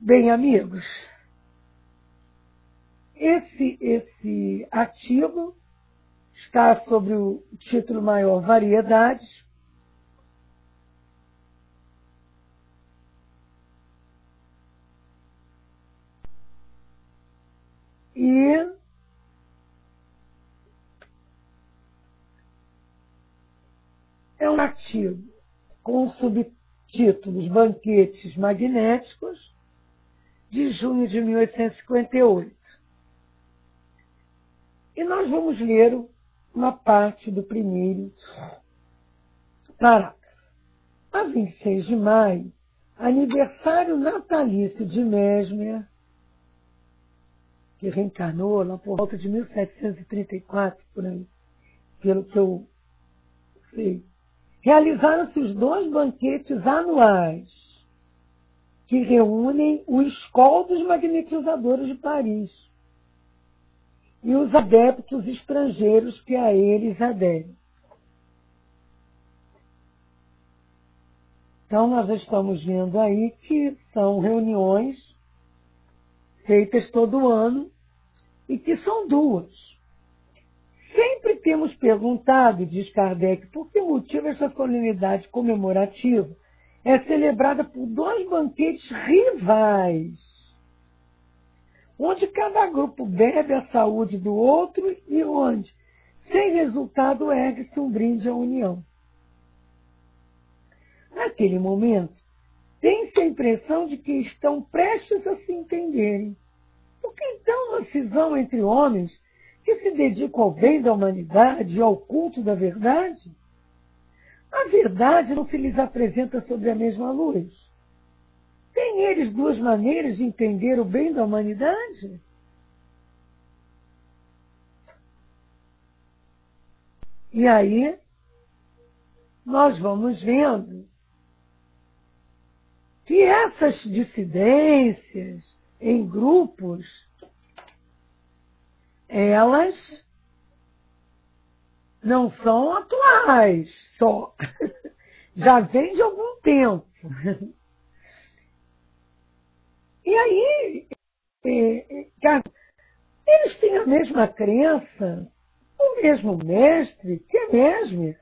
Bem, amigos, esse artigo está sobre o título maior Variedades. E é um artigo com subtítulos Banquetes Magnéticos, de junho de 1858. E nós vamos ler uma parte do primeiro parágrafo. A 26 de maio, aniversário natalício de Mesmer, que reencarnou lá por volta de 1734, por aí, pelo que eu sei, realizaram-se os 2 banquetes anuais que reúnem o Escola dos Magnetizadores de Paris e os adeptos estrangeiros que a eles aderem. Então, nós estamos vendo aí que são reuniões feitas todo ano e que são 2. Sempre temos perguntado, diz Kardec, por que motivo essa solenidade comemorativa é celebrada por 2 banquetes rivais, onde cada grupo bebe a saúde do outro e onde, sem resultado, ergue-se um brinde à união. Naquele momento, tem-se a impressão de que estão prestes a se entenderem. Por que então a cisão entre homens que se dedicam ao bem da humanidade e ao culto da verdade? A verdade não se lhes apresenta sob a mesma luz? Têm eles 2 maneiras de entender o bem da humanidade? E aí, nós vamos vendo que essas dissidências em grupos, elas não são atuais só. Já vem de algum tempo. E aí, eles têm a mesma crença, o mesmo mestre, que é Mesmer.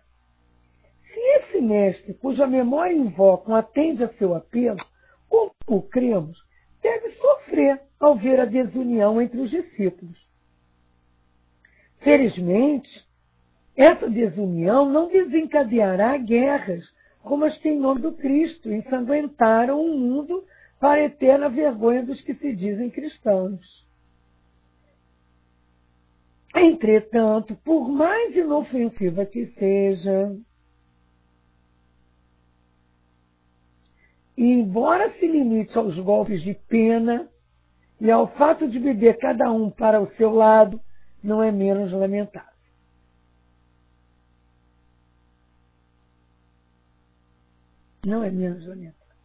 Se esse mestre, cuja memória invocam, atende a seu apelo, como cremos, deve sofrer ao ver a desunião entre os discípulos. Felizmente, essa desunião não desencadeará guerras como as que, em nome do Cristo, ensanguentaram o mundo para a eterna vergonha dos que se dizem cristãos. Entretanto, por mais inofensiva que seja, e embora se limite aos golpes de pena e ao fato de beber cada um para o seu lado, não é menos lamentável. Não é menos lamentável.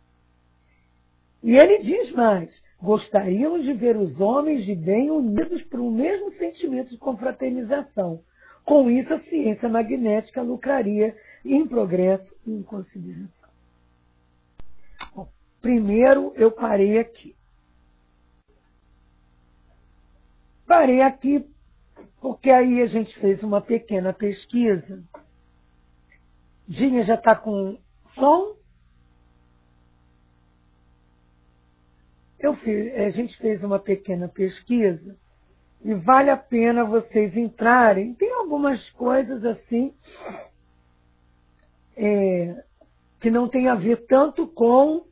E ele diz mais: gostaríamos de ver os homens de bem unidos por um mesmo sentimento de confraternização. Com isso, a ciência magnética lucraria em progresso e em consideração. Bom, primeiro, eu parei aqui. Parei aqui porque aí a gente fez uma pequena pesquisa. Dinha já está com som? A gente fez uma pequena pesquisa e vale a pena vocês entrarem. Tem algumas coisas assim que não tem a ver tanto com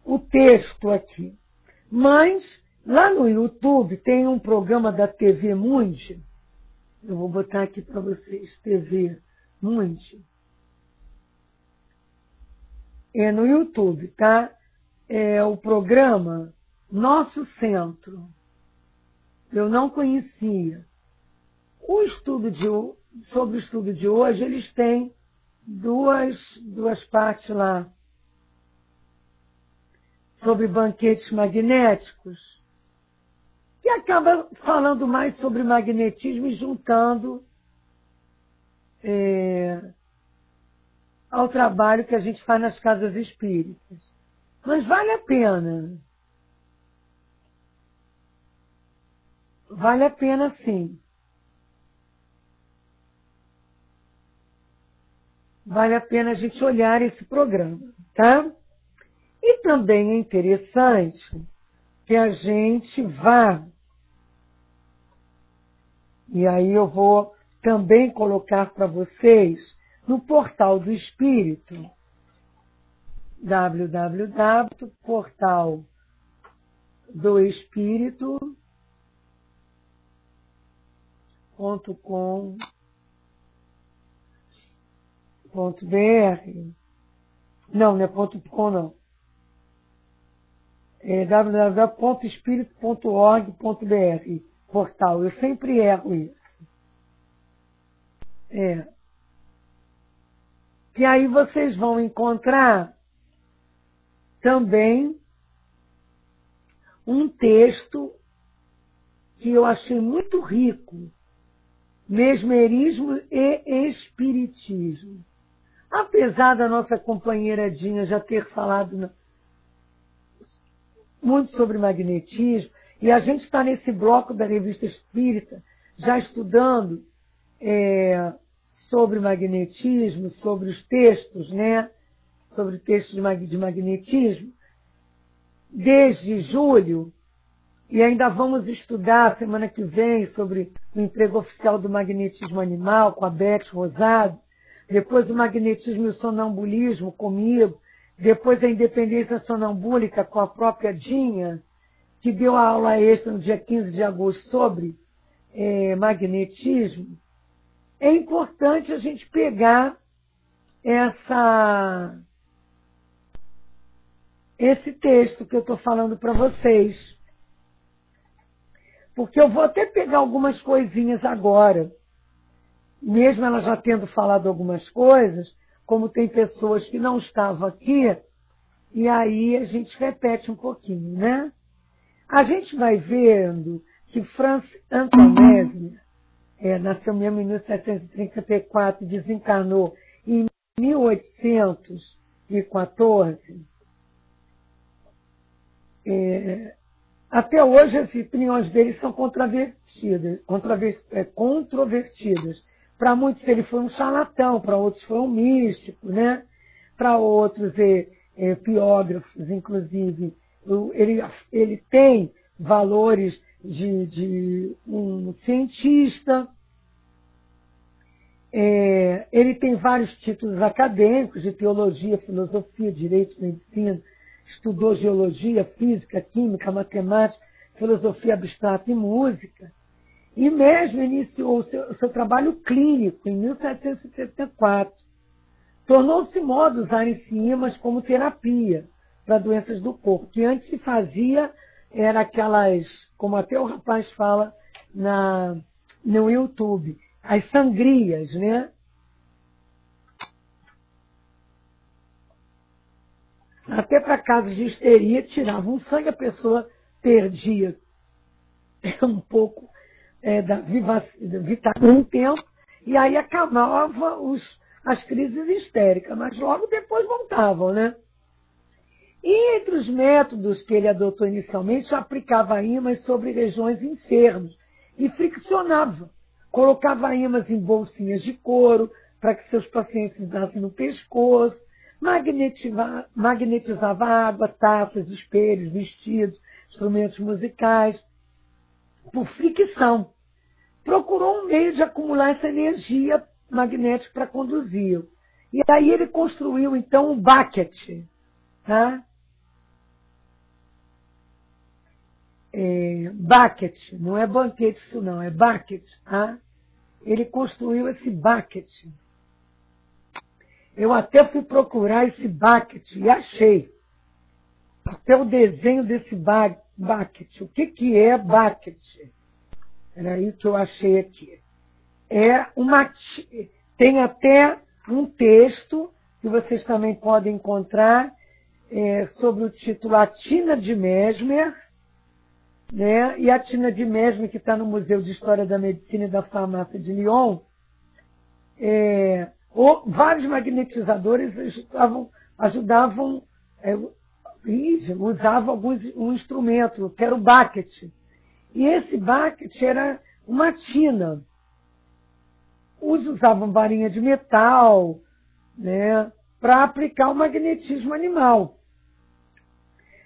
o texto aqui. Mas lá no YouTube tem um programa da TV Mundi. Eu vou botar aqui para vocês, TV Mundi. É no YouTube, tá? É o programa Nosso Centro. Eu não conhecia. Sobre o estudo de hoje, eles têm duas partes lá. Sobre banquetes magnéticos, que acaba falando mais sobre magnetismo e juntando ao trabalho que a gente faz nas casas espíritas. Mas vale a pena. Vale a pena, sim. Vale a pena a gente olhar esse programa, tá? E também é interessante que a gente vá, e aí eu vou também colocar para vocês no Portal do Espírito, www.portaldoespírito.com.br. Não é .com, não. É www.espírito.org.br. Portal. Eu sempre erro isso. Que aí vocês vão encontrar também um texto que eu achei muito rico. Mesmerismo e Espiritismo. Apesar da nossa companheira Dinha já ter falado muito sobre magnetismo, e a gente está nesse bloco da Revista Espírita, já estudando sobre magnetismo, sobre os textos, né? Sobre textos de magnetismo, desde julho, e ainda vamos estudar semana que vem sobre o emprego oficial do magnetismo animal, com a Beth Rosado, depois o magnetismo e o sonambulismo comigo, depois a independência sonambúlica com a própria Dinha, que deu a aula extra no dia 15 de agosto sobre magnetismo. É importante a gente pegar esse texto que eu estou falando para vocês. Porque eu vou até pegar algumas coisinhas agora. Mesmo ela já tendo falado algumas coisas, como tem pessoas que não estavam aqui, e aí a gente repete um pouquinho, né? A gente vai vendo que Franz Anton Mesmer nasceu em 1734 e desencarnou em 1814. Até hoje as opiniões dele são controvertidas. Para muitos ele foi um charlatão, para outros foi um místico, né? Para outros biógrafos, inclusive, ele tem valores de um cientista, ele tem vários títulos acadêmicos de teologia, filosofia, direito, medicina, estudou geologia, física, química, matemática, filosofia abstrata e música. E mesmo iniciou o seu trabalho clínico em 1774. Tornou-se moda usar enzimas como terapia para doenças do corpo, que antes se fazia, era aquelas, como até o rapaz fala no YouTube, as sangrias, né? Até para casos de histeria, tiravam sangue, a pessoa perdia um pouco da vitalidade um tempo, e aí acabava as crises histéricas, mas logo depois voltavam, né? E entre os métodos que ele adotou inicialmente, aplicava ímãs sobre regiões enfermas e friccionava. Colocava ímãs em bolsinhas de couro para que seus pacientes usassem no pescoço, magnetizava água, taças, espelhos, vestidos, instrumentos musicais, por fricção. Procurou um meio de acumular essa energia magnética para conduzi-lo. E aí ele construiu, então, um bucket. Tá? Bucket, não é banquete isso não, é bucket. Tá? Ele construiu esse bucket. Eu até fui procurar esse bucket e achei. Até o desenho desse bucket. O que é bucket? Era aí que eu achei aqui. Tem até um texto que vocês também podem encontrar sobre o título A Tina de Mesmer, né? E a Tina de Mesmer, que está no Museu de História da Medicina e da Farmácia de Lyon, Ou vários magnetizadores ajudavam usava um instrumento, que era o bucket. E esse bucket era uma tina. Uns usavam varinha de metal, né, para aplicar o magnetismo animal.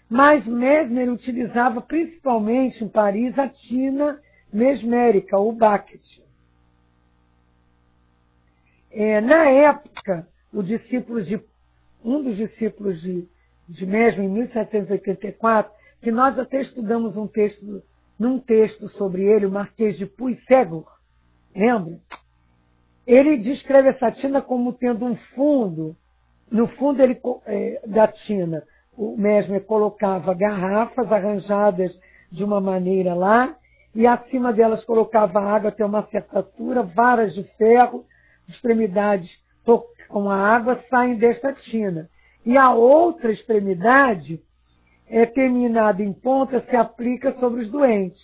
Mas Mesmer utilizava principalmente em Paris a tina mesmérica, o bucket. Na época, um dos discípulos de Mesmer, em 1784, que nós até estudamos num texto sobre ele, o Marquês de Puységur, lembra? Ele descreve essa tina como tendo um fundo. No fundo da tina, o Mesmer colocava garrafas arranjadas de uma maneira lá, e acima delas colocava água até uma certa altura, varas de ferro, extremidades com a água saem desta tina. E a outra extremidade, terminada em ponta, se aplica sobre os doentes.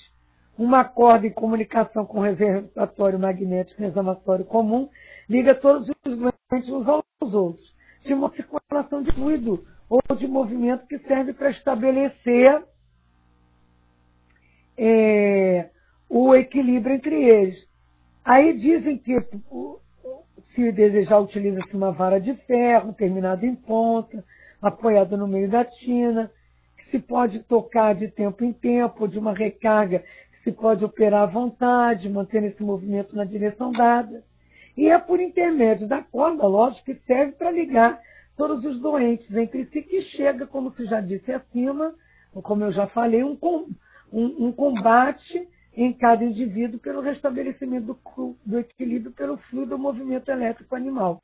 Uma corda em comunicação com o reservatório magnético reservatório comum liga todos os doentes uns aos outros. De uma circulação de fluido ou de movimento que serve para estabelecer o equilíbrio entre eles. Aí dizem que, se desejar, utiliza-se uma vara de ferro, terminada em ponta, apoiada no meio da tina, que se pode tocar de tempo em tempo, de uma recarga que se pode operar à vontade, mantendo esse movimento na direção dada. E é por intermédio da corda, lógico, que serve para ligar todos os doentes entre si, que chega, como se já disse acima, ou como eu já falei, um combate em cada indivíduo pelo restabelecimento do equilíbrio pelo fluido do movimento elétrico animal.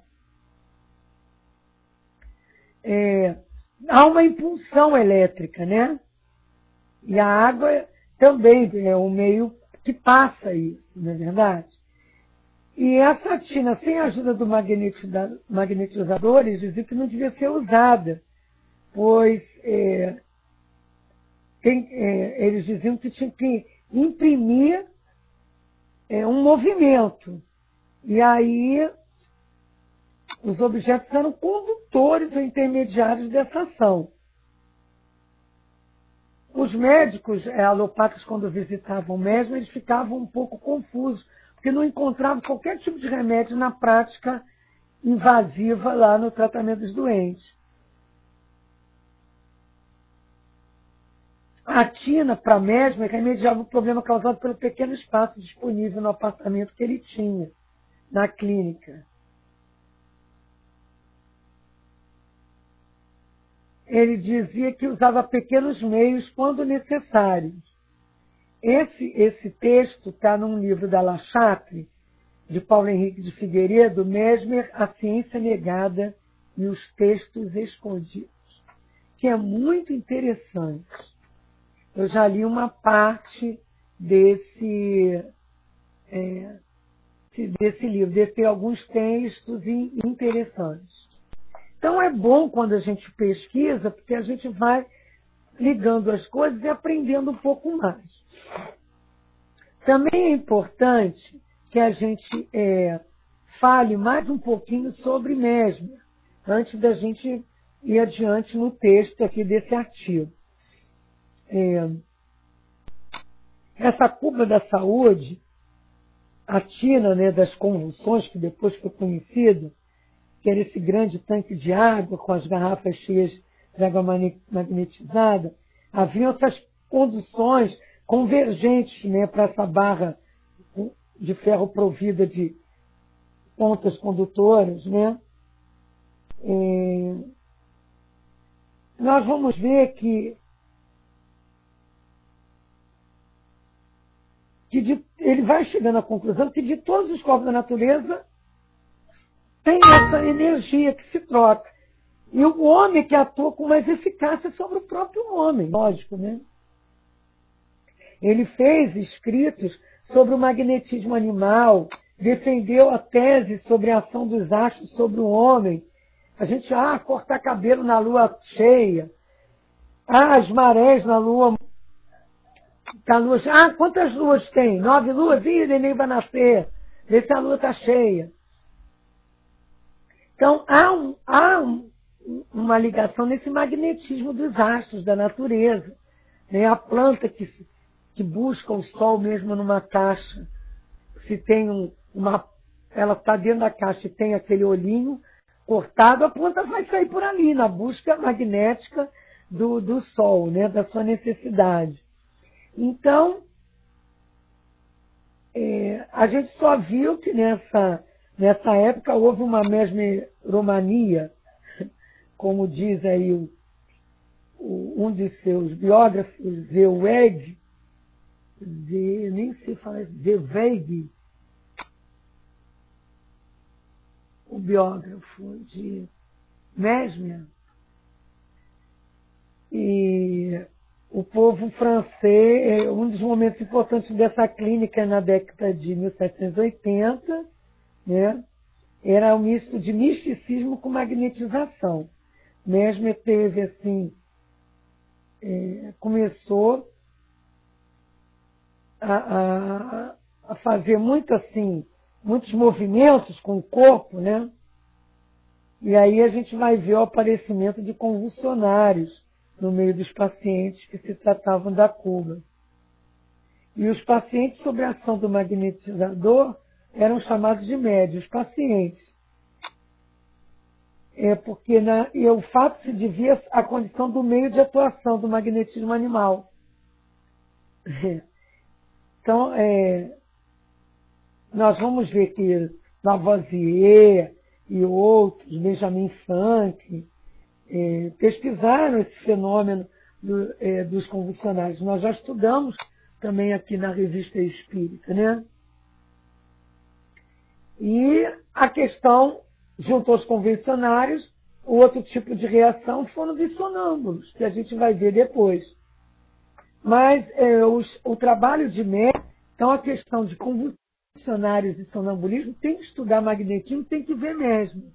Há uma impulsão elétrica, né? E a água também é um meio que passa isso, não é verdade? E essa tina, sem a ajuda dos magnetizadores, dizia que não devia ser usada, pois eles diziam que tinha que imprimir um movimento. E aí os objetos eram condutores ou intermediários dessa ação. Os médicos alopatas, quando visitavam o médico, eles ficavam um pouco confusos, porque não encontravam qualquer tipo de remédio na prática invasiva lá no tratamento dos doentes. A tina, para Mesmer, remediava o problema causado pelo pequeno espaço disponível no apartamento que ele tinha, na clínica. Ele dizia que usava pequenos meios quando necessários. Esse texto está num livro da La Chatre, de Paulo Henrique de Figueiredo, Mesmer, A Ciência Negada e os Textos Escondidos, que é muito interessante. Eu já li uma parte desse livro, tem alguns textos interessantes. Então é bom quando a gente pesquisa, porque a gente vai ligando as coisas e aprendendo um pouco mais. Também é importante que a gente fale mais um pouquinho sobre Mesmer, antes da gente ir adiante no texto aqui desse artigo. Essa curva da saúde, a tina, né, das convulsões, que depois foi conhecido, que era esse grande tanque de água com as garrafas cheias de água magnetizada, haviam essas conduções convergentes, né, para essa barra de ferro provida de pontas condutoras, né? Nós vamos ver que ele vai chegando à conclusão que de todos os corpos da natureza tem essa energia que se troca. E o homem que atua com mais eficácia sobre o próprio homem, lógico, né? Ele fez escritos sobre o magnetismo animal, defendeu a tese sobre a ação dos astros sobre o homem. A gente, cortar cabelo na lua cheia. As marés na lua. Quantas luas tem? 9 luas? Ih, o neném vai nascer. Vê se a lua está cheia. Então, uma ligação nesse magnetismo dos astros, da natureza. Né? A planta que busca o sol mesmo numa caixa, se tem ela está dentro da caixa e tem aquele olhinho cortado, a planta vai sair por ali, na busca magnética do sol, né? Da sua necessidade. Então, a gente só viu que nessa época houve uma mesmeromania, como diz aí um de seus biógrafos, Zweig, nem se fala Zweig, o biógrafo de Mesmer. E o povo francês, um dos momentos importantes dessa clínica é na década de 1780, né? Era um misto de misticismo com magnetização. Mesmer teve, assim, começou a fazer muitos movimentos com o corpo, né? E aí a gente vai ver o aparecimento de convulsionários no meio dos pacientes que se tratavam da cura. E os pacientes sob a ação do magnetizador eram chamados de médios, pacientes. Porque o fato se devia à condição do meio de atuação do magnetismo animal. Então, nós vamos ver que Lavoisier e outros, Benjamin Franklin, pesquisaram esse fenômeno dos convulsionários. Nós já estudamos também aqui na Revista Espírita, né? E a questão, junto aos convencionários, o outro tipo de reação foram dos sonâmbulos, que a gente vai ver depois. Mas o trabalho de Mesmer, então a questão de convulsionários e sonambulismo, tem que estudar magnetismo, tem que ver Mesmer.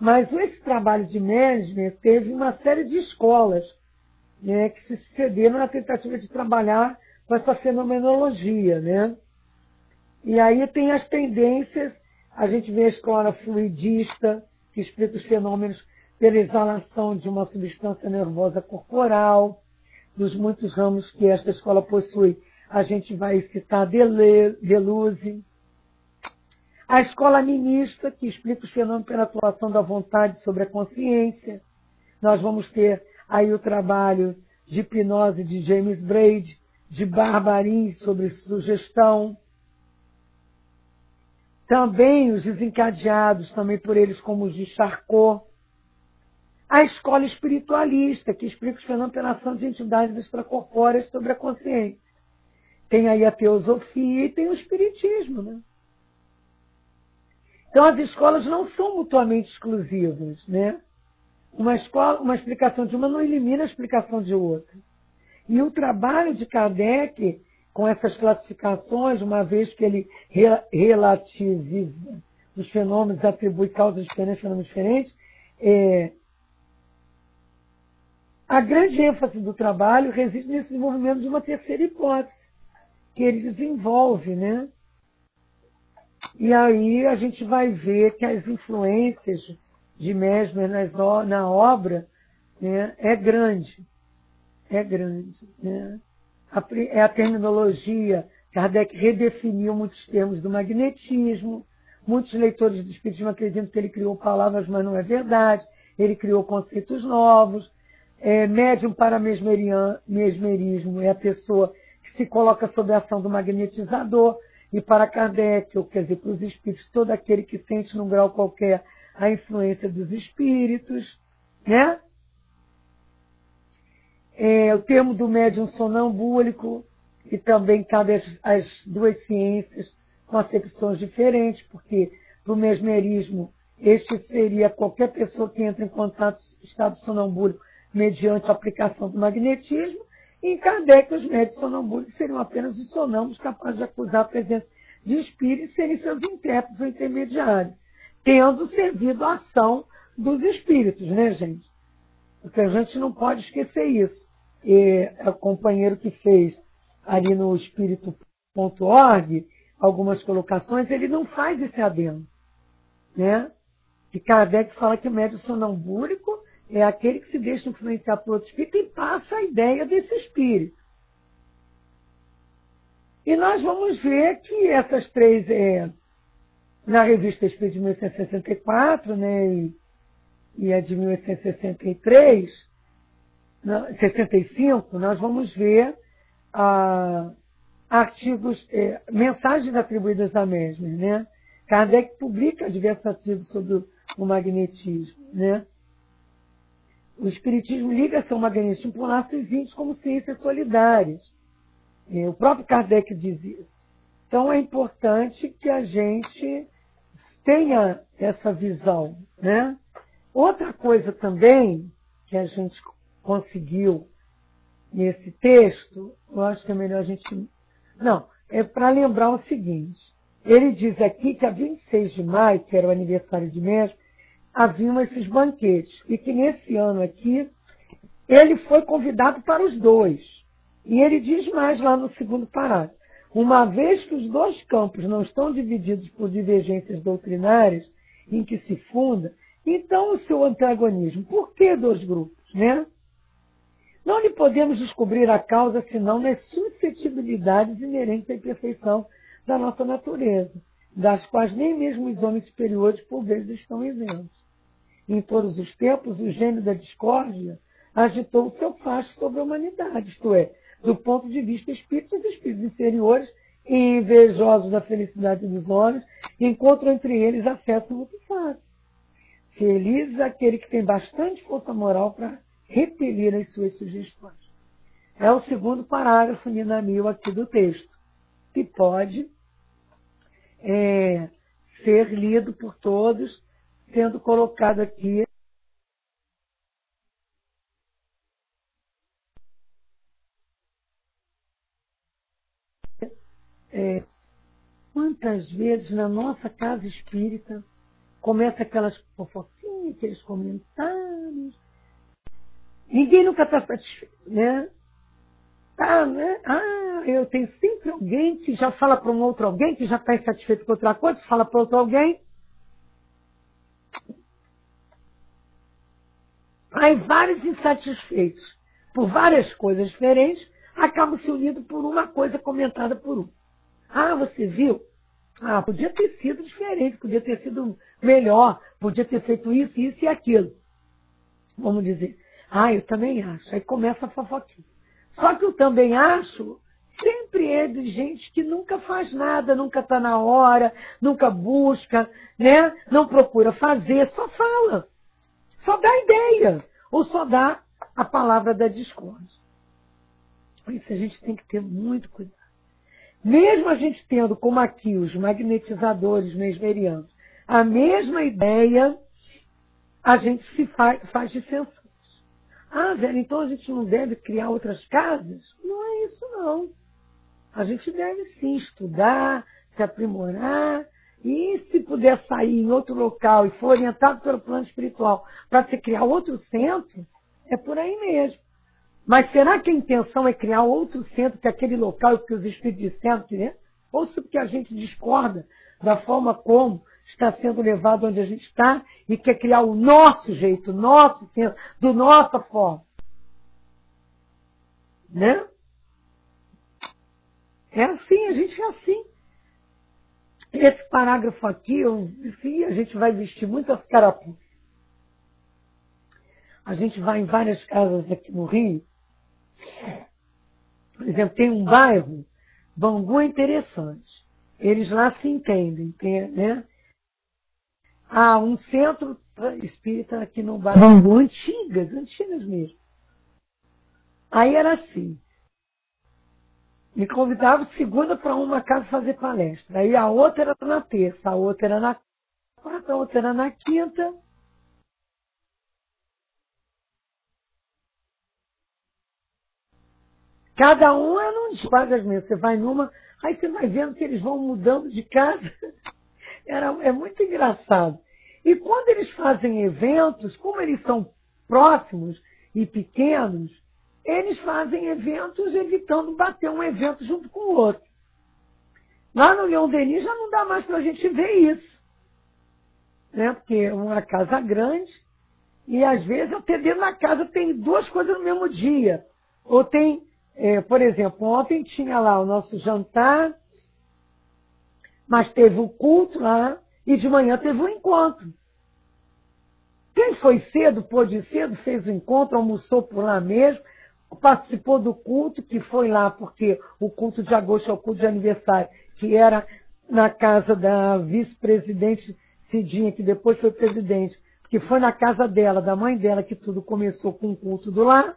Mas esse trabalho de Mesmer teve uma série de escolas, né, que se sucederam na tentativa de trabalhar com essa fenomenologia, né? E aí tem as tendências, a gente vê a escola fluidista, que explica os fenômenos pela exalação de uma substância nervosa corporal. Dos muitos ramos que esta escola possui, a gente vai citar Deleuze. A escola animista, que explica os fenômenos pela atuação da vontade sobre a consciência. Nós vamos ter aí o trabalho de hipnose de James Braid, de Barbarin sobre sugestão. Também os desencadeados, também por eles, como os de Charcot. A escola espiritualista, que explica os fenômenos pela ação de entidades extracorpóreas sobre a consciência. Tem aí a teosofia e tem o espiritismo, né? Então, as escolas não são mutuamente exclusivas, né? Uma explicação de uma não elimina a explicação de outra. E o trabalho de Kardec, com essas classificações, uma vez que ele relativiza os fenômenos, atribui causas diferentes, fenômenos diferentes, a grande ênfase do trabalho reside nesse desenvolvimento de uma terceira hipótese, que ele desenvolve, né? E aí a gente vai ver que as influências de Mesmer na obra, né, é grande. Né? A terminologia, Kardec redefiniu muitos termos do magnetismo, muitos leitores do espiritismo acreditam que ele criou palavras, mas não é verdade, ele criou conceitos novos. Médium para mesmerismo é a pessoa que se coloca sob a ação do magnetizador, e para Kardec, ou quer dizer, para os espíritos, todo aquele que sente num grau qualquer a influência dos espíritos, né? O termo do médium sonambúlico, que também cabe às duas ciências, com acepções diferentes, porque para o mesmerismo, este seria qualquer pessoa que entra em contato com o estado sonambúlico mediante a aplicação do magnetismo, e em Kardec, os médios sonambúlicos seriam apenas os sonâmbulos capazes de acusar a presença de espíritos e serem seus intérpretes ou intermediários, tendo servido a ação dos espíritos, né, gente? Porque a gente não pode esquecer isso. E o companheiro que fez ali no espírito.org algumas colocações, ele não faz esse adendo, né? Que Kardec fala que o médium sonambúlico é aquele que se deixa influenciar por outro espírito e passa a ideia desse espírito. E nós vamos ver que essas três, na revista Espírito de 1864, né, e a de 1863, 65, nós vamos ver artigos, mensagens atribuídas a Mesmer, né? Kardec publica diversos artigos sobre o magnetismo, né? O Espiritismo liga-se ao magnetismo por laços íntimos como ciências solidárias. O próprio Kardec diz isso. Então é importante que a gente tenha essa visão, né? Outra coisa também que a gente conseguiu nesse texto, eu acho que é melhor a gente... Não, é para lembrar o seguinte. Ele diz aqui que a 26 de maio, que era o aniversário de Mestre, haviam esses banquetes. E que nesse ano aqui, ele foi convidado para os dois. E ele diz mais lá no segundo parágrafo. Uma vez que os dois campos não estão divididos por divergências doutrinárias em que se funda, então o seu antagonismo. Por que dois grupos, né? Não lhe podemos descobrir a causa senão nas suscetibilidades inerentes à imperfeição da nossa natureza, das quais nem mesmo os homens superiores por vezes estão isentos. Em todos os tempos, o gênio da discórdia agitou o seu facho sobre a humanidade, isto é, do ponto de vista espírita, os espíritos inferiores e invejosos da felicidade dos homens encontram entre eles acesso muito fácil. Feliz aquele que tem bastante força moral para repelir as suas sugestões. É o segundo parágrafo, Nina Mil, aqui do texto, que pode ser lido por todos, sendo colocado aqui. Quantas vezes na nossa casa espírita começa aquelas fofoquinhas, aqueles comentários. Ninguém nunca está satisfeito, né? Né? Eu tenho sempre alguém que já fala para um outro alguém, que já está insatisfeito com outra coisa, fala para outro alguém. Aí vários insatisfeitos por várias coisas diferentes acabam se unindo por uma coisa comentada por um. Você viu? Podia ter sido diferente, podia ter sido melhor, podia ter feito isso, isso e aquilo. Vamos dizer, eu também acho. Aí começa a fofoquinha. Só que eu também acho sempre é de gente que nunca faz nada, nunca está na hora, nunca busca, né? Não procura fazer, só fala. Só dá ideia. Ou só dá a palavra da discórdia. Por isso a gente tem que ter muito cuidado. Mesmo a gente tendo, como aqui, os magnetizadores mesmerianos, a mesma ideia, a gente se faz dissensões. Velho, então a gente não deve criar outras casas? Não é isso, não. A gente deve, sim, estudar, se aprimorar, e se puder sair em outro local e for orientado pelo plano espiritual para se criar outro centro, é por aí mesmo. Mas será que a intenção é criar outro centro que aquele local que os espíritos disseram que é? Ou se porque a gente discorda da forma como está sendo levado onde a gente está e quer criar o nosso jeito, o nosso centro, do nossa forma. Né? É assim, a gente é assim. Esse parágrafo aqui, enfim, a gente vai vestir muitas carapuças. A gente vai em várias casas aqui no Rio. Por exemplo, tem um bairro, Bangu, interessante. Eles lá se entendem, né? Um centro espírita aqui no bairro Bangu, antigas mesmo. Aí era assim. Me convidavam segunda para uma casa fazer palestra. Aí a outra era na terça, a outra era na quarta, a outra era na quinta. Cada um é num dia, mesmo. Você vai numa, aí você vai vendo que eles vão mudando de casa. É muito engraçado. E quando eles fazem eventos, como eles são próximos e pequenos, eles fazem eventos evitando bater um evento junto com o outro. Lá no Leão Denis já não dá mais para a gente ver isso. né? Porque é uma casa grande e às vezes até dentro da casa tem duas coisas no mesmo dia. Ou tem, por exemplo, ontem tinha lá o nosso jantar, mas teve o culto lá e de manhã teve o encontro. Quem foi cedo, pôde ir cedo, fez o encontro, almoçou por lá mesmo, participou do culto, que foi lá, porque o culto de agosto é o culto de aniversário, que era na casa da vice-presidente Cidinha, que depois foi presidente, que foi na casa dela, da mãe dela, que tudo começou com o culto do lar.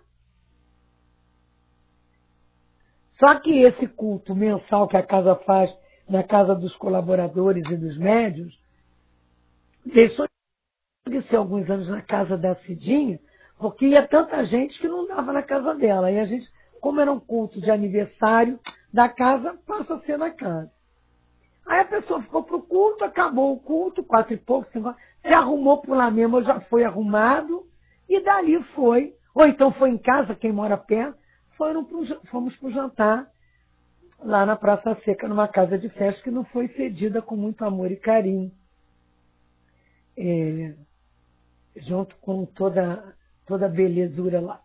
Só que esse culto mensal que a casa faz na casa dos colaboradores e dos médios, deixou de ser alguns anos na casa da Cidinha, porque ia tanta gente que não dava na casa dela. E a gente, como era um culto de aniversário da casa, passa a ser na casa. Aí a pessoa ficou pro culto, acabou o culto, 4 e pouco, 5 se arrumou por lá mesmo, já foi arrumado, e dali foi, ou então foi em casa, quem mora perto, fomos pro jantar lá na Praça Seca, numa casa de festa que não foi cedida com muito amor e carinho. Junto com toda a belezura lá.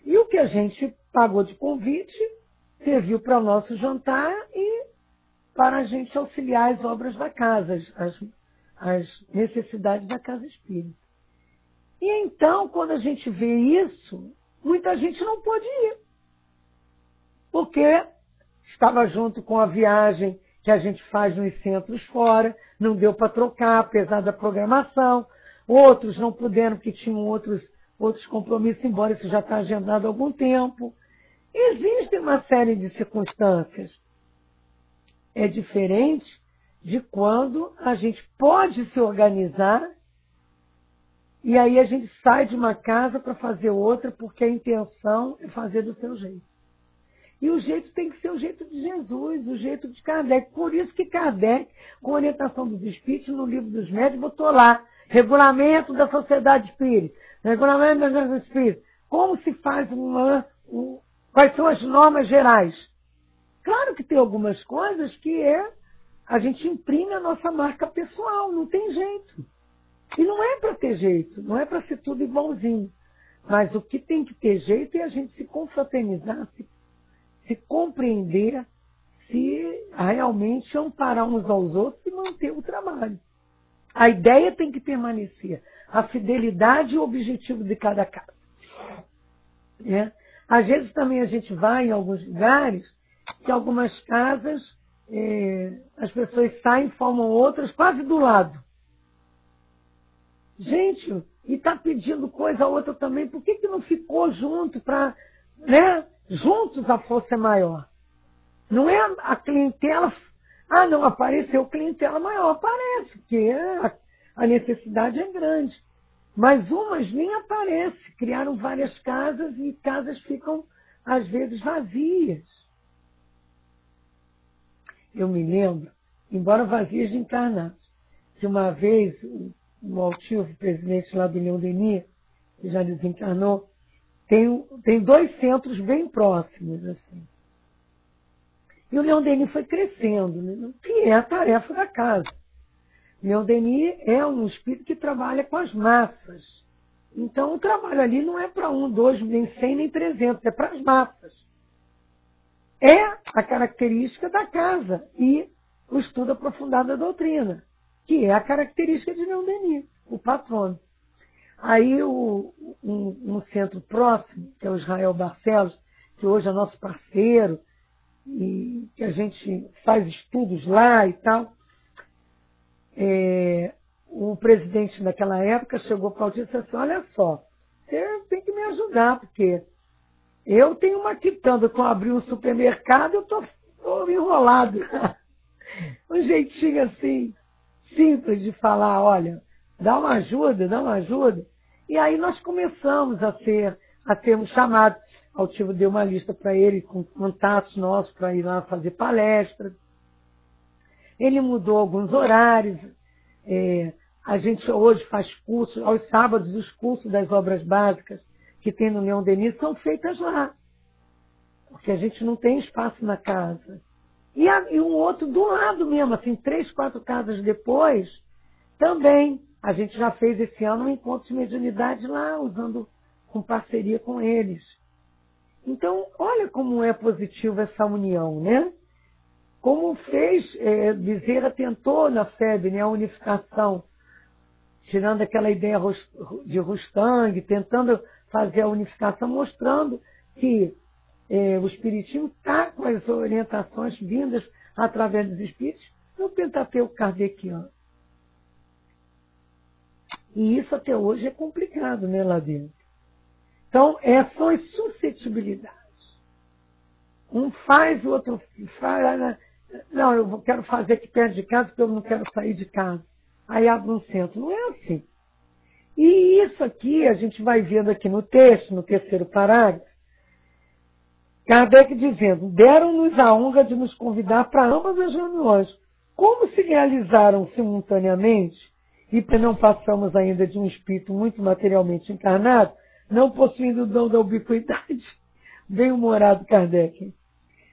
E o que a gente pagou de convite serviu para o nosso jantar e para a gente auxiliar as obras da casa, as necessidades da casa espírita. E então, quando a gente vê isso, muita gente não pôde ir. Porque estava junto com a viagem que a gente faz nos centros fora, não deu para trocar, apesar da programação. Outros não puderam porque tinham outros compromissos, embora isso já está agendado há algum tempo. Existe uma série de circunstâncias. É diferente de quando a gente pode se organizar e aí a gente sai de uma casa para fazer outra porque a intenção é fazer do seu jeito. E o jeito tem que ser o jeito de Jesus, o jeito de Kardec. Por isso que Kardec, com orientação dos Espíritos, no Livro dos Médiuns, botou lá, Regulamento da Sociedade Espírita, Regulamento da Sociedade Espírita. Como se faz quais são as normas gerais? Claro que tem algumas coisas que a gente imprime a nossa marca pessoal, não tem jeito. E não é para ter jeito, não é para ser tudo igualzinho. Mas o que tem que ter jeito é a gente se confraternizar, se compreender, se realmente amparar uns aos outros e manter o trabalho. A ideia tem que permanecer, a fidelidade e o objetivo de cada casa. Às vezes também a gente vai em alguns lugares que algumas casas as pessoas saem e formam outras quase do lado. Gente, e está pedindo coisa a outra também, por que não ficou junto para... Juntos a força é maior. Não é a clientela... não apareceu clientela maior. Aparece, porque a necessidade é grande. Mas umas nem aparecem. Criaram várias casas e casas ficam, às vezes, vazias. Eu me lembro, embora vazias de encarnados, que uma vez o altivo presidente lá do Leon Denis, que já desencarnou, tem 2 centros bem próximos, assim. E o Leon Denis foi crescendo, né? Que é a tarefa da casa. Leon Denis é um espírito que trabalha com as massas. Então o trabalho ali não é para 1, 2, nem 100, nem 300, é para as massas. É a característica da casa e o estudo aprofundado da doutrina, que é a característica de Leon Denis, o patrono. Aí um centro próximo, que é o Israel Barcelos, que hoje é nosso parceiro, e que a gente faz estudos lá e tal, o presidente naquela época chegou para o Aldir e disse assim, olha só, você tem que me ajudar, porque eu tenho uma quitanda, que eu abri um supermercado, eu estou enrolado. Um jeitinho assim, simples de falar, olha, dá uma ajuda, dá uma ajuda. E aí nós começamos a sermos chamados. O Altivo deu uma lista para ele, com contatos nossos, para ir lá fazer palestra. Ele mudou alguns horários. A gente hoje faz cursos, aos sábados, os cursos das obras básicas que tem no Leon Denis são feitas lá. Porque a gente não tem espaço na casa. E um outro do lado mesmo, assim, 3, 4 casas depois, Também, a gente já fez esse ano um encontro de mediunidade lá, usando com parceria com eles. Então, olha como é positiva essa união, né? Como fez, Bezerra tentou na FEB, né, a unificação, tirando aquela ideia de Rustang, tentando fazer a unificação, mostrando que o Espiritismo está com as orientações vindas através dos Espíritos no Pentateuco Kardeciano. E isso até hoje é complicado, né, lá dentro. Então, são as suscetibilidades. Um faz, o outro faz. Não, eu quero fazer aqui perto de casa porque eu não quero sair de casa. Aí abre um centro. Não é assim. E isso aqui a gente vai vendo aqui no texto, no terceiro parágrafo, Kardec dizendo, deram-nos a honra de nos convidar para ambas as reuniões. Como se realizaram simultaneamente, e não passamos ainda de um espírito muito materialmente encarnado, não possuindo o dom da ubiquidade, bem-humorado Kardec,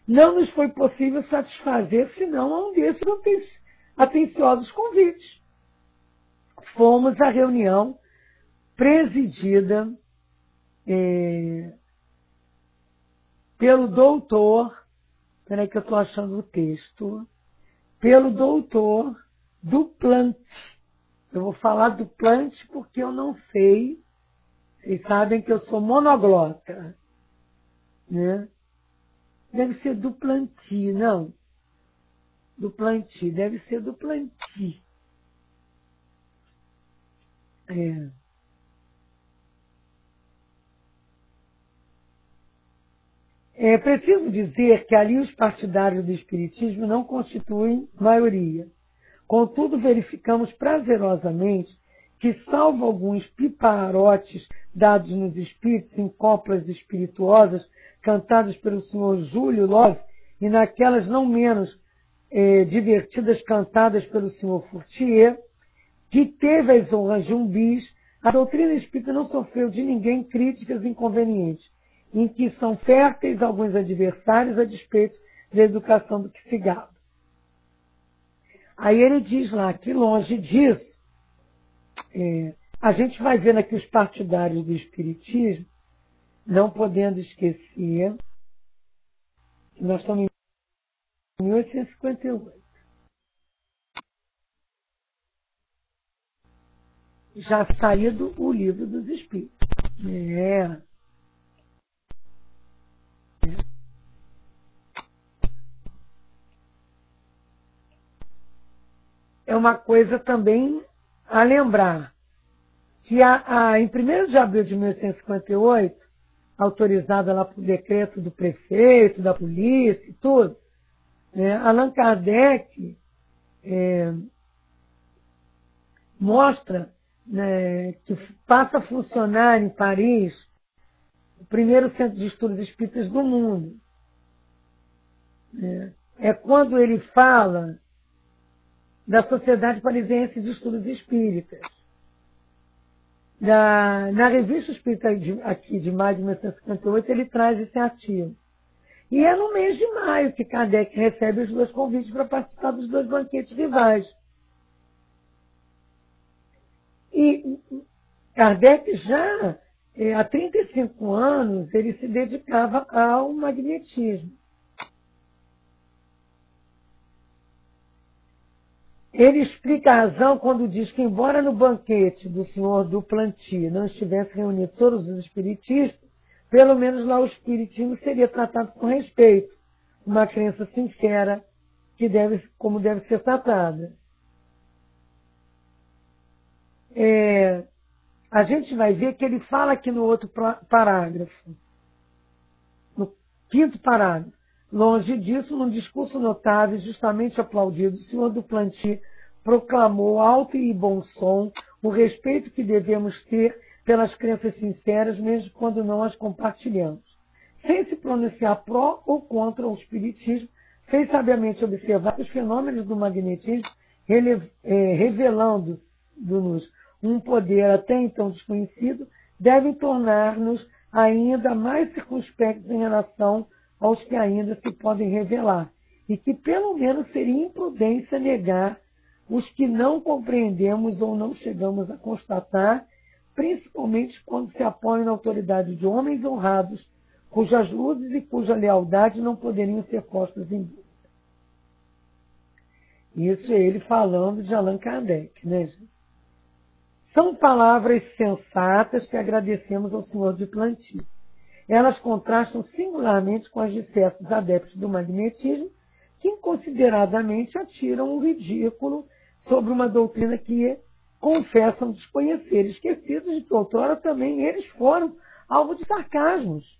não nos foi possível satisfazer senão a um desses atenciosos convites. Fomos à reunião presidida pelo doutor, peraí que eu estou achando o texto, pelo doutor Duplanty. Eu vou falar Duplanty porque eu não sei, vocês sabem que eu sou monoglota, né? Deve ser Duplanty, não. Duplanty, deve ser Duplanty. É preciso dizer que ali os partidários do Espiritismo não constituem maioria. Contudo, verificamos prazerosamente que, salvo alguns piparotes dados nos espíritos em coplas espirituosas cantadas pelo senhor Júlio Love e naquelas não menos divertidas cantadas pelo senhor Furtier, que teve as honras de um bis, a doutrina espírita não sofreu de ninguém críticas inconvenientes, em que são férteis alguns adversários a despeito da educação do que se gaba. Aí ele diz lá que longe disso, a gente vai vendo aqui os partidários do Espiritismo, não podendo esquecer que nós estamos em 1858. Já saído o Livro dos Espíritos. É uma coisa também a lembrar que em 1º de abril de 1858, autorizada lá por decreto do prefeito, da polícia e tudo, Allan Kardec mostra que passa a funcionar em Paris o primeiro centro de estudos espíritas do mundo. É quando ele fala da Sociedade Parisiense de Estudos Espíritas. Na Revista Espírita aqui de maio de 1958, ele traz esse artigo. E é no mês de maio que Kardec recebe os 2 convites para participar dos 2 banquetes rivais. E Kardec já, há 35 anos, ele se dedicava ao magnetismo. Ele explica a razão quando diz que, embora no banquete do senhor Duplanty não estivesse reunido todos os espiritistas, pelo menos lá o espiritismo seria tratado com respeito, uma crença sincera como deve ser tratada. A gente vai ver que ele fala aqui no outro parágrafo, no 5º parágrafo. Longe disso, num discurso notável, justamente aplaudido, o senhor Duplanty proclamou alto e bom som o respeito que devemos ter pelas crenças sinceras, mesmo quando não as compartilhamos. Sem se pronunciar pró ou contra o espiritismo, fez sabiamente observar que os fenômenos do magnetismo, revelando-nos um poder até então desconhecido, devem tornar-nos ainda mais circunspectos em relação aos que ainda se podem revelar, e que pelo menos seria imprudência negar os que não compreendemos ou não chegamos a constatar, principalmente quando se apoiam na autoridade de homens honrados, cujas luzes e cuja lealdade não poderiam ser postas em dúvida. Isso é ele falando de Allan Kardec, né, gente? São palavras sensatas que agradecemos ao senhor de Plantio. Elas contrastam singularmente com as de certos adeptos do magnetismo, que inconsideradamente atiram o ridículo sobre uma doutrina que confessam desconhecer, esquecidos de que outrora também eles foram alvo de sarcasmos.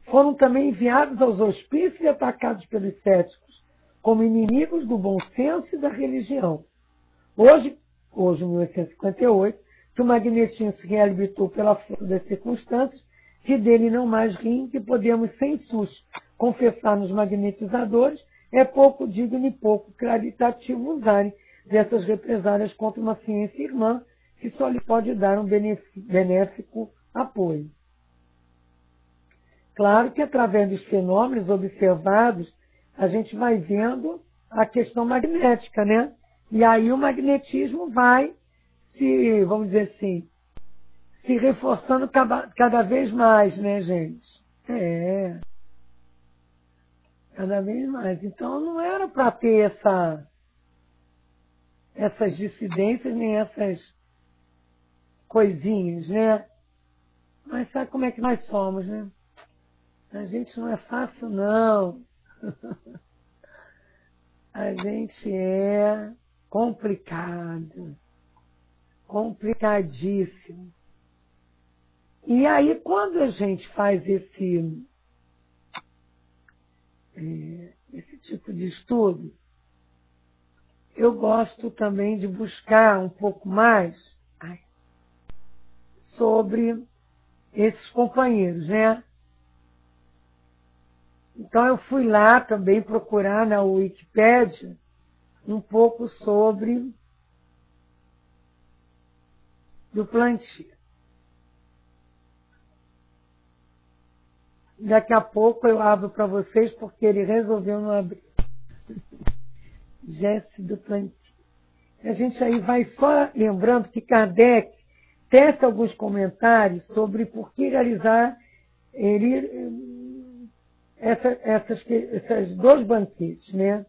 Foram também enviados aos hospícios e atacados pelos céticos, como inimigos do bom senso e da religião. Hoje, em 1858, que o magnetismo se reabilitou pela força das circunstâncias, que dele não mais riem, que podemos, sem susto, confessar nos magnetizadores, é pouco digno e pouco caritativo usarem dessas represálias contra uma ciência irmã que só lhe pode dar um benéfico apoio. Claro que através dos fenômenos observados, a gente vai vendo a questão magnética, né? E aí o magnetismo vai se, vamos dizer assim, se reforçando cada vez mais, né, gente? Cada vez mais. Então não era para ter essas dissidências, nem essas coisinhas, né? Mas sabe como é que nós somos, né? A gente não é fácil, não. A gente é complicado. Complicadíssimo. E aí, quando a gente faz esse tipo de estudo, eu gosto também de buscar um pouco mais sobre esses companheiros, né? Então eu fui lá também procurar na Wikipédia um pouco sobre do Plantio. Daqui a pouco eu abro para vocês porque ele resolveu não abrir. Jesse do Plantio. A gente aí vai só lembrando que Kardec testa alguns comentários sobre por que realizar esses dois banquetes, né?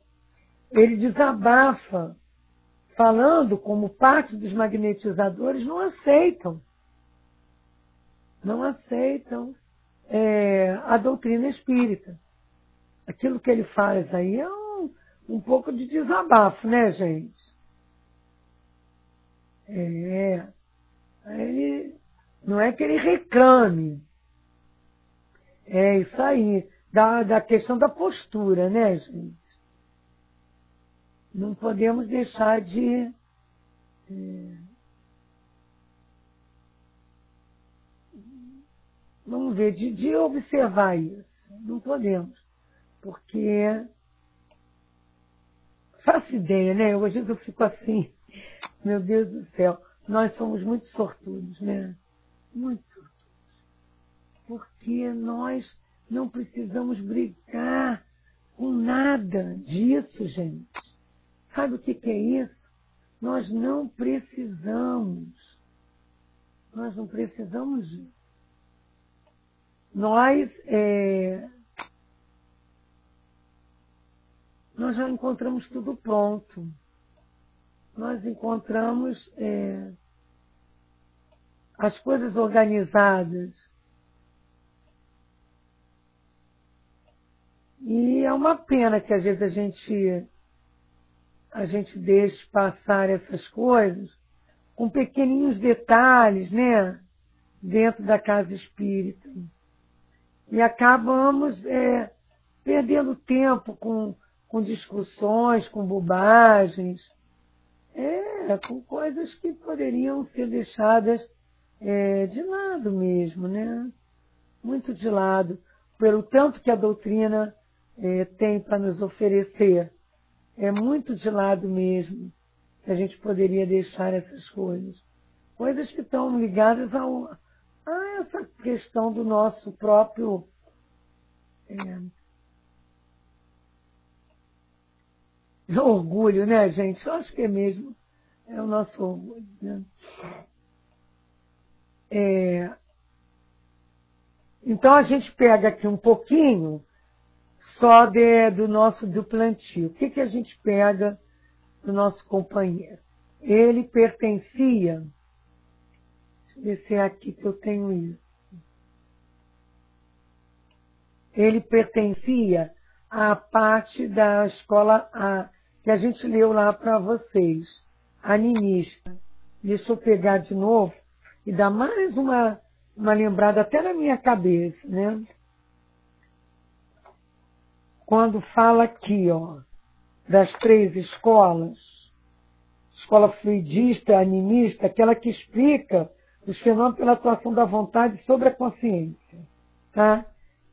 Ele desabafa, falando como parte dos magnetizadores não aceitam a doutrina espírita. Aquilo que ele faz aí é um pouco de desabafo, né, gente? Não é que ele reclame. É isso aí. Da questão da postura, né, gente? Não podemos deixar de vamos ver, de observar isso. Não podemos. Porque faço ideia, né? Às vezes eu fico assim, meu Deus do céu, nós somos muito sortudos, né? Muito sortudos. Porque nós não precisamos brigar com nada disso, gente. Sabe o que é isso? Nós não precisamos. Nós não precisamos disso. Nós já encontramos tudo pronto. Nós encontramos as coisas organizadas. E é uma pena que às vezes a gente deixe passar essas coisas com pequenininhos detalhes, né, dentro da casa espírita. E acabamos perdendo tempo com discussões, com bobagens, com coisas que poderiam ser deixadas de lado mesmo, né? Muito de lado, pelo tanto que a doutrina tem para nos oferecer. É muito de lado mesmo que a gente poderia deixar essas coisas. Coisas que estão ligadas a essa questão do nosso próprio É um orgulho, né, gente? Eu acho que é mesmo. É o nosso orgulho, né? Então, a gente pega aqui um pouquinho só do plantio. O que a gente pega do nosso companheiro? Ele pertencia, deixa eu ver se é aqui que eu tenho isso. Ele pertencia à parte da escola que a gente leu lá para vocês, animista. Deixa eu pegar de novo e dar mais uma lembrada até na minha cabeça, né? Quando fala aqui, ó, das 3 escolas, escola fluidista, animista, aquela que explica os fenômenos pela atuação da vontade sobre a consciência, tá?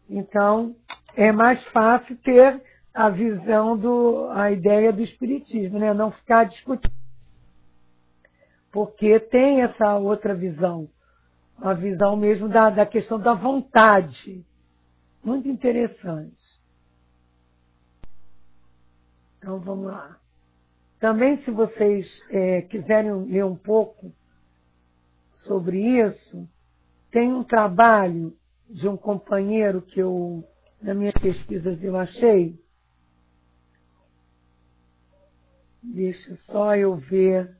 Então, é mais fácil ter a visão a ideia do espiritismo, né? Não ficar discutindo. Porque tem essa outra visão, a visão mesmo da questão da vontade. Muito interessante. Então, vamos lá. Também, se vocês quiserem ler um pouco sobre isso, tem um trabalho de um companheiro que nas minhas pesquisas eu achei. Deixa só eu ver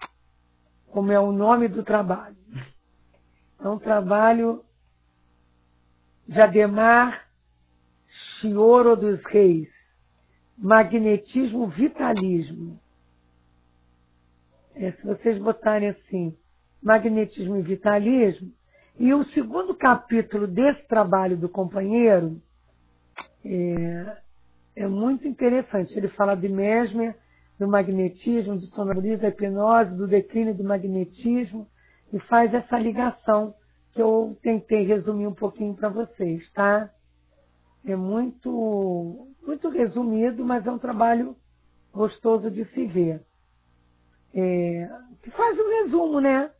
como é o nome do trabalho. É um trabalho de Ademar Chioro dos Reis, Magnetismo Vitalismo. Se vocês botarem assim, Magnetismo e Vitalismo, e o segundo capítulo desse trabalho do companheiro é muito interessante. Ele fala de Mesmer, do magnetismo, do sonambulismo, da hipnose, do declínio do magnetismo, e faz essa ligação que eu tentei resumir um pouquinho para vocês, tá? É muito, muito resumido, mas é um trabalho gostoso de se ver. Que faz um resumo, né?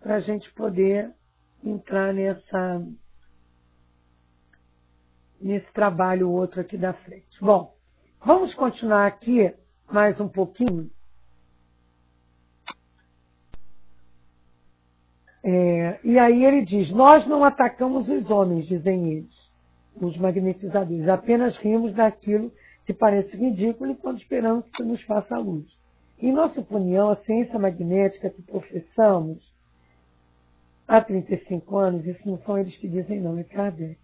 Para a gente poder entrar nesse trabalho outro aqui da frente. Bom, vamos continuar aqui mais um pouquinho. E aí ele diz, nós não atacamos os homens, dizem eles, os magnetizadores, apenas rimos daquilo que parece ridículo enquanto esperamos que nos faça a luz. Em nossa opinião, a ciência magnética que professamos há 35 anos, isso não são eles que dizem não, é Kardec,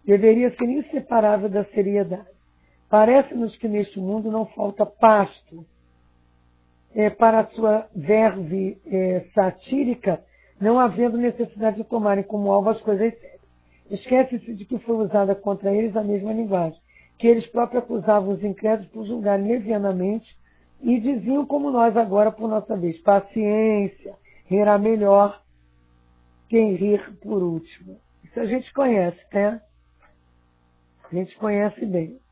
deveria ser inseparável da seriedade. Parece-nos que neste mundo não falta pasto para a sua verve satírica, não havendo necessidade de tomarem como alvo as coisas sérias. Esquece-se de que foi usada contra eles a mesma linguagem, que eles próprios acusavam os incrédulos por julgarem levianamente e diziam como nós agora, por nossa vez, paciência, rirá melhor quem rir por último. Isso a gente conhece, né? A gente conhece bem.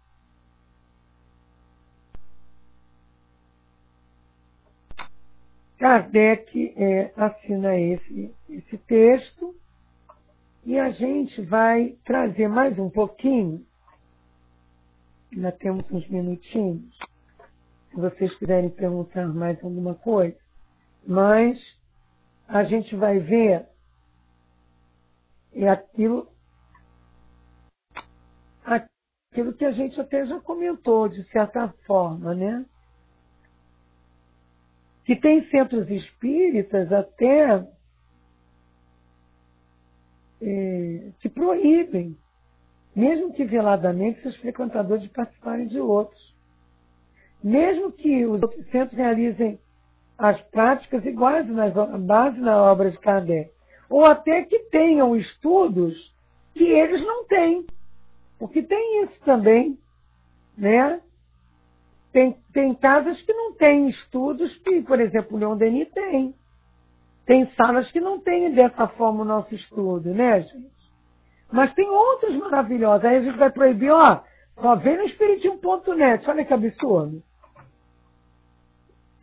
Kardec assina esse texto e a gente vai trazer mais um pouquinho, ainda temos uns minutinhos, se vocês quiserem perguntar mais alguma coisa, mas a gente vai ver aquilo que a gente até já comentou, de certa forma, né? Que tem centros espíritas até que proíbem, mesmo que veladamente, seus frequentadores de participarem de outros. Mesmo que os outros centros realizem as práticas iguais base na obra de Kardec. Ou até que tenham estudos que eles não têm. Porque tem isso também, né? Tem casas que não têm estudos que, por exemplo, o Leon Denis tem. Tem salas que não têm dessa forma o nosso estudo, né, gente? Mas tem outros maravilhosos. Aí a gente vai proibir, só vem no espiritismo.net. Olha que absurdo.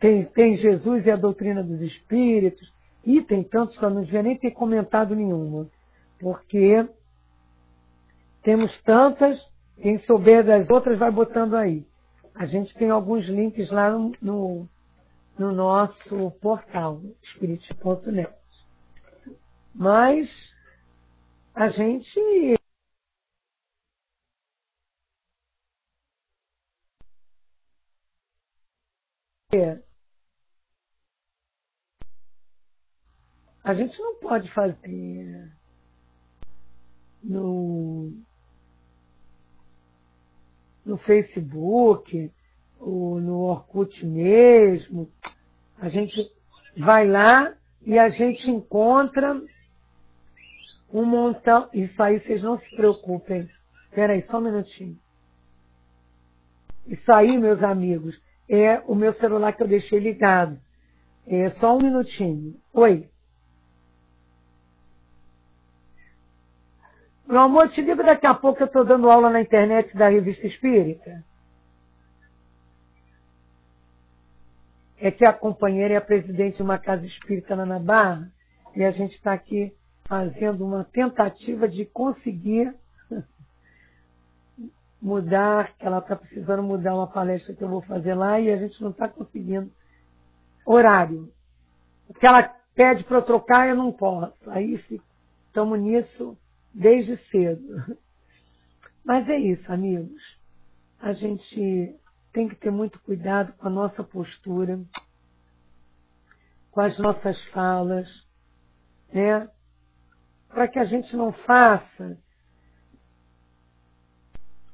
Tem Jesus e a doutrina dos espíritos. E tem tantos que eu não devia nem ter comentado nenhuma. Porque temos tantas, quem souber das outras vai botando aí. A gente tem alguns links lá no nosso portal, spirit.net. Mas a gente não pode fazer no Facebook, ou no Orkut mesmo. A gente vai lá e a gente encontra um montão. Isso aí vocês não se preocupem. Espera aí, só um minutinho. Isso aí, meus amigos, é o meu celular que eu deixei ligado. É só um minutinho. Oi. Meu amor, te ligo daqui a pouco, eu estou dando aula na internet da Revista Espírita. É que a companheira é a presidente de uma casa espírita lá na Barra, e a gente está aqui fazendo uma tentativa de conseguir mudar, que ela está precisando mudar uma palestra que eu vou fazer lá, e a gente não está conseguindo horário. Porque ela pede para eu trocar, eu não posso. Aí estamos nisso desde cedo. Mas é isso, amigos. A gente tem que ter muito cuidado com a nossa postura, com as nossas falas, né? Para que a gente não faça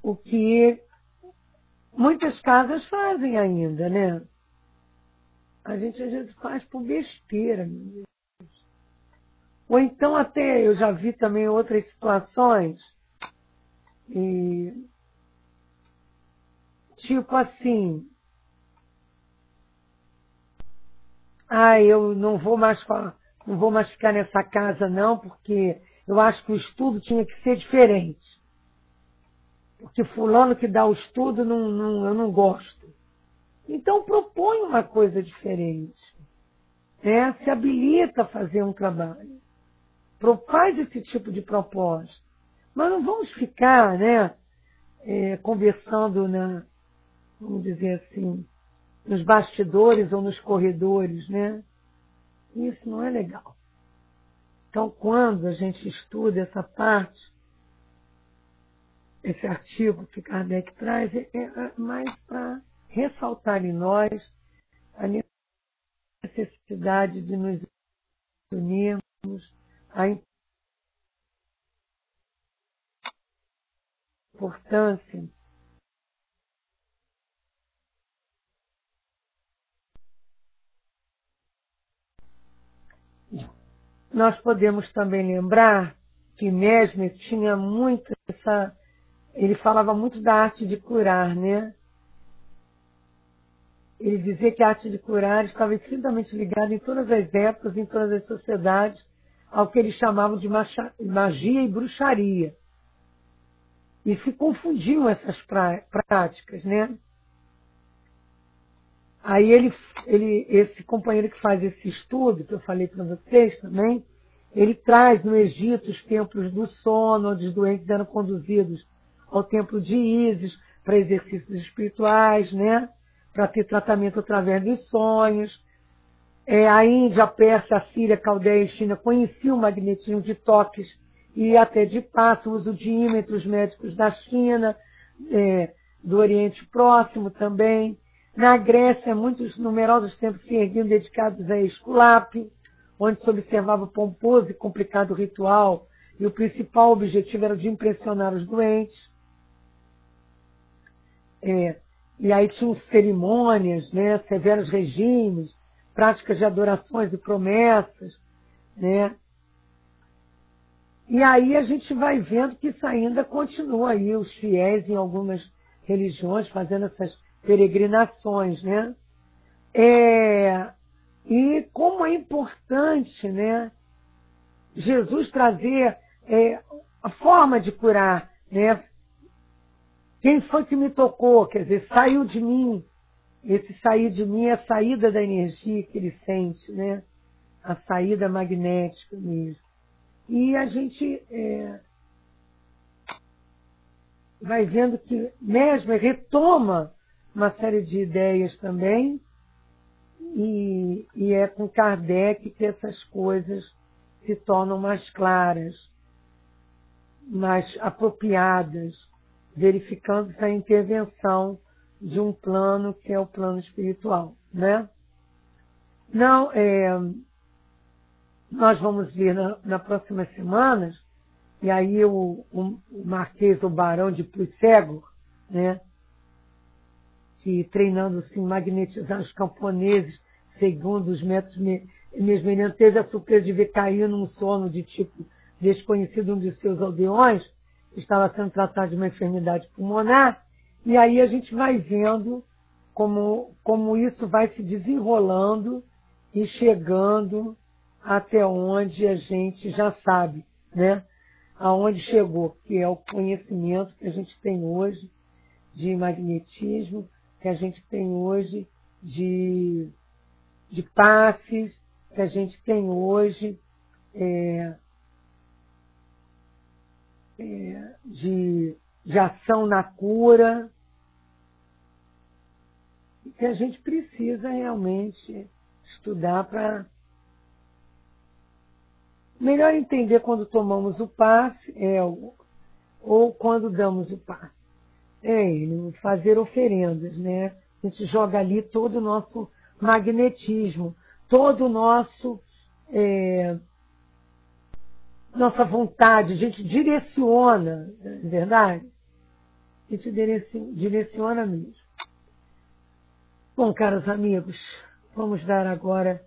o que muitas casas fazem ainda, né? A gente às vezes faz por besteira. Meu Deus. Ou então até eu já vi também outras situações, e, tipo assim, eu não vou mais ficar nessa casa não, porque eu acho que o estudo tinha que ser diferente. Porque fulano que dá o estudo eu não gosto. Então propõe uma coisa diferente. Né? Se habilita a fazer um trabalho. Faz esse tipo de proposta. Mas não vamos ficar, né, conversando vamos dizer assim, nos bastidores ou nos corredores, né? Isso não é legal. Então, quando a gente estuda essa parte, esse artigo que Kardec traz, é mais para ressaltar em nós a necessidade de nos unirmos, a importância nós podemos também lembrar que Mesmer tinha muito ele falava muito da arte de curar, né? Ele dizia que a arte de curar estava intimamente ligada em todas as épocas, em todas as sociedades, ao que eles chamavam de magia e bruxaria. E se confundiam essas práticas, né? Aí esse companheiro que faz esse estudo, que eu falei para vocês também, ele traz no Egito os templos do sono, onde os doentes eram conduzidos ao templo de Ísis para exercícios espirituais, né? Para ter tratamento através dos sonhos. A Índia, a Pérsia, a Síria, a Caldeia e a China conheciam o magnetismo de toques e até de passo, o uso de ímetros médicos da China, do Oriente Próximo também. Na Grécia, muitos numerosos templos se erguiam dedicados a Esculápio, onde se observava o pomposo e complicado ritual, e o principal objetivo era o de impressionar os doentes. E aí tinham cerimônias, né, severos regimes, práticas de adorações e promessas, né? E aí a gente vai vendo que isso ainda continua aí, os fiéis em algumas religiões fazendo essas peregrinações, né? E como é importante, né, Jesus trazer a forma de curar, né? Quem foi que me tocou? Quer dizer, saiu de mim. Esse sair de mim é a saída da energia que ele sente, né? A saída magnética mesmo. E a gente vai vendo que Mesmer retoma uma série de ideias também, e é com Kardec que essas coisas se tornam mais claras, mais apropriadas, verificando-se a intervenção de um plano que é o plano espiritual, né? Não, nós vamos ver na próximas semanas, e aí o Marquês, o Barão de Puigcego, né, que treinando-se em magnetizar os camponeses, segundo os métodos mesmerianos, teve a surpresa de ver cair num sono de tipo desconhecido um de seus aldeões, que estava sendo tratado de uma enfermidade pulmonar, e aí a gente vai vendo como isso vai se desenrolando e chegando até onde a gente já sabe, né? Aonde chegou, que é o conhecimento que a gente tem hoje de magnetismo, que a gente tem hoje de passes, que a gente tem hoje de ação na cura, e que a gente precisa realmente estudar para melhor entender quando tomamos o passe ou quando damos o passe. Fazer oferendas, né? A gente joga ali todo o nosso magnetismo, todo o nosso nossa vontade, a gente direciona, não é verdade? A gente direciona mesmo. Bom, caros amigos, vamos dar agora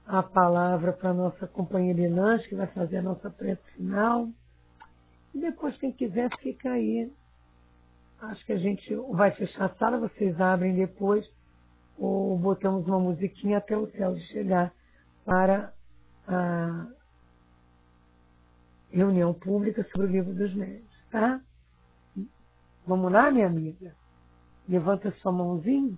a palavra para a nossa companheira Inãs, que vai fazer a nossa prece final. E depois, quem quiser, fica aí. Acho que a gente vai fechar a sala, vocês abrem depois, ou botamos uma musiquinha até o céu de chegar para a reunião pública sobre o Livro dos Médiuns, tá? Vamos lá, minha amiga? Levanta sua mãozinha.